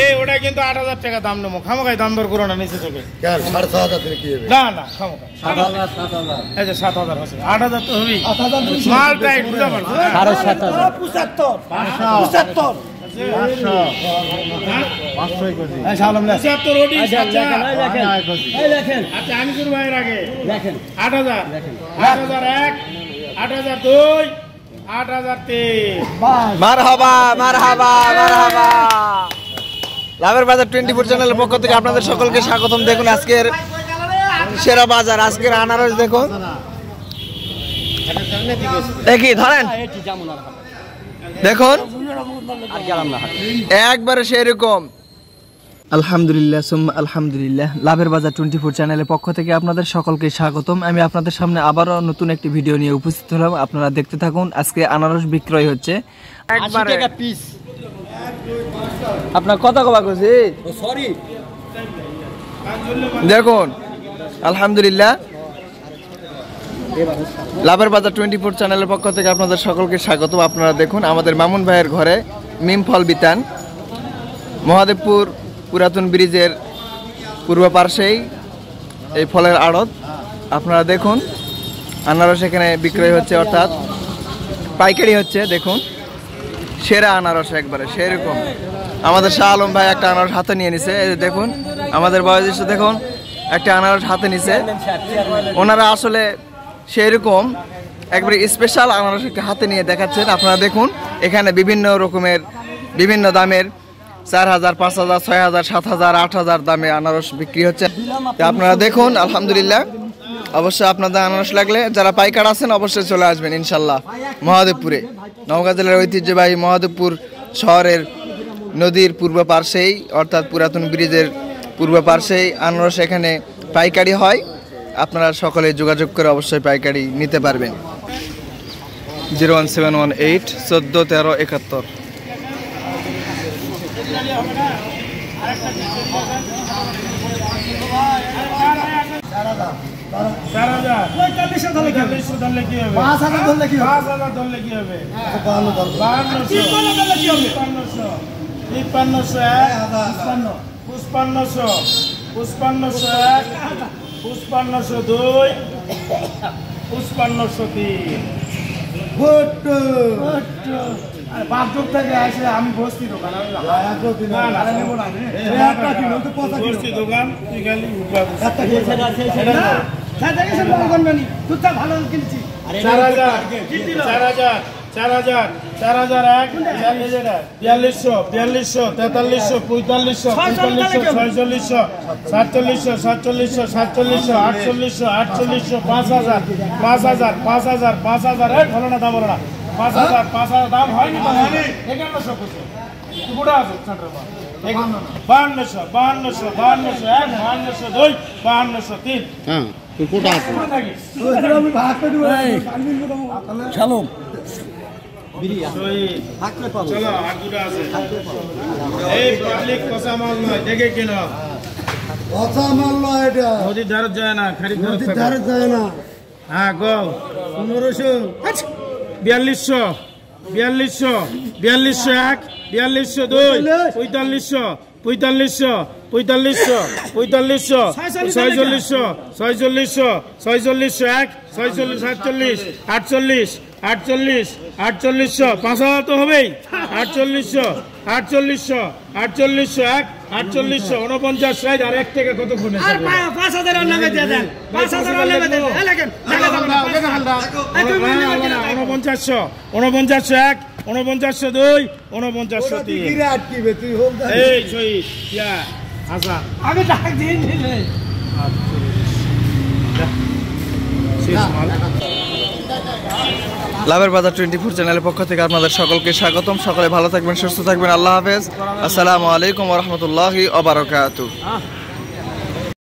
এই ওটা কিন্তু 8000 টাকা দাম নেবো, খামোখাই দাম দর করো না নিচে থেকে। 6,500 থেকে কি হবে? না না খামোখা 7,000 এই যে 7000 আছে, 8000 তো হবেই। মাল টাইট বুঝতে পারছো? 7,500 75 500 75 ওটি দেখেন আচ্ছা আমি শুরু ভাইয়ের আগে দেখেন 8000 8001 8002 8003 মারহাবা মারহাবা মারহাবা। লাভের বাজার 24 চ্যানেলের পক্ষ থেকে আপনাদের সকলকে স্বাগতম। দেখুন আজকের সেরা বাজার, আজকের আনারস দেখুন, দেখি ধরেন দেখুন একবারে সেরকম। আলহামদুলিল্লাহ সুম্মা আলহামদুলিল্লাহ। লাভের বাজার 24 চ্যানেলের পক্ষ থেকে আপনাদের সকলকে স্বাগতম। আমি আপনাদের সামনে আবারও নতুন একটি ভিডিও নিয়ে উপস্থিত হলাম, আপনারা দেখতে থাকুন। আজকে আনারস বিক্রয় হচ্ছে 80 টাকা পিস। আপনার কথা কবা কইছি সরি দেখুন আলহামদুলিল্লাহ। লাভের বাজার 24 চ্যানেলের পক্ষ থেকে আপনাদের সকলকে স্বাগত। আপনারা দেখুন আমাদের মামুন ভাইয়ের ঘরে মিম ফল বিতান, মহাদেবপুর পুরাতন ব্রিজের পূর্ব পার্শ্বেই এই ফলের আড়ত। আপনারা দেখুন আনারস এখানে বিক্রয় হচ্ছে, অর্থাৎ পাইকারি হচ্ছে। দেখুন সেরা আনারস একবারে সেরকম। আমাদের শাহ আলম ভাই একটা আনারস হাতে নিয়ে নিছে, এই যে দেখুন আমাদের বয়োজ্যেষ্ঠ দেখুন একটা আনারস হাতে নিছে। ওনারা আসলে সেরকম একবারে স্পেশাল আনারস হাতে নিয়ে দেখাচ্ছেন। আপনারা দেখুন এখানে বিভিন্ন রকমের বিভিন্ন দামের 4000 5000 6000 7000 8000 দামে আনারস বিক্রি হচ্ছে। আপনারা দেখুন আলহামদুলিল্লাহ। অবশ্যই আপনাদের আনারস লাগলে যারা পাইকার আছেন অবশ্যই চলে আসবেন ইনশাল্লাহ মহাদেবপুরে। নওগাঁ জেলার ঐতিহ্যবাহী মহাদেবপুর শহরের নদীর পূর্ব পার্শ্বেই, অর্থাৎ পুরাতন ব্রিজের পূর্ব পার্শ্বেই আনারস এখানে পাইকারি হয়। আপনারা সকলে যোগাযোগ করে অবশ্যই পাইকারি নিতে পারবেন। 01718 14 13 71। আমি বসছি দোকান ভালো কিনছি। 4000 4000 4000 4001 4200 4300 4300 4500 4600 4700 4700 4700 4800 4800 5000 5000 5000 5000 এই ভালো না দাম বলো না 5000 5000 দাম হয়নি তো 5100 কত পুরো আছে সেন্টার বা 5200 5200 5200 5200 5200 3 হ্যাঁ কোটা আছে আমি ভাগ করে দেব চলো চলো আর দুটো আছে। এই পাবলিক কসা মাল নয়, দেখে কেন কথা মানলো এটা নদীর ধারে যায় না, খালি নদীর ধারে যায় না। হ্যাঁ গো 1500 4200 4200 4201 4202 4500 4500 4500 4500 4600 4600 4601 46 48 48 4800 5000 তো হবেই। 4800 4800 4801 4800 49 সাইজ আর এক থেকে কত ফোন 5000 এর নামে দিয়ে দেন 5000 এর নামে দেন লাগেন 4900 4901 4902 4903 বিরাট কি বে তুই হোক এই শহীদ ইয়া হাসান আমি ডাক দিন দিলে শেষ মাল। লাভের বাজার 24 চ্যানেলের পক্ষ থেকে আপনাদের সকলকে স্বাগতম। সকলে ভালো থাকবেন, সুস্থ থাকবেন। আল্লাহ হাফেজ। আসসালামু আলাইকুম ওয়া রাহমাতুল্লাহি ওয়া বারাকাতুহু।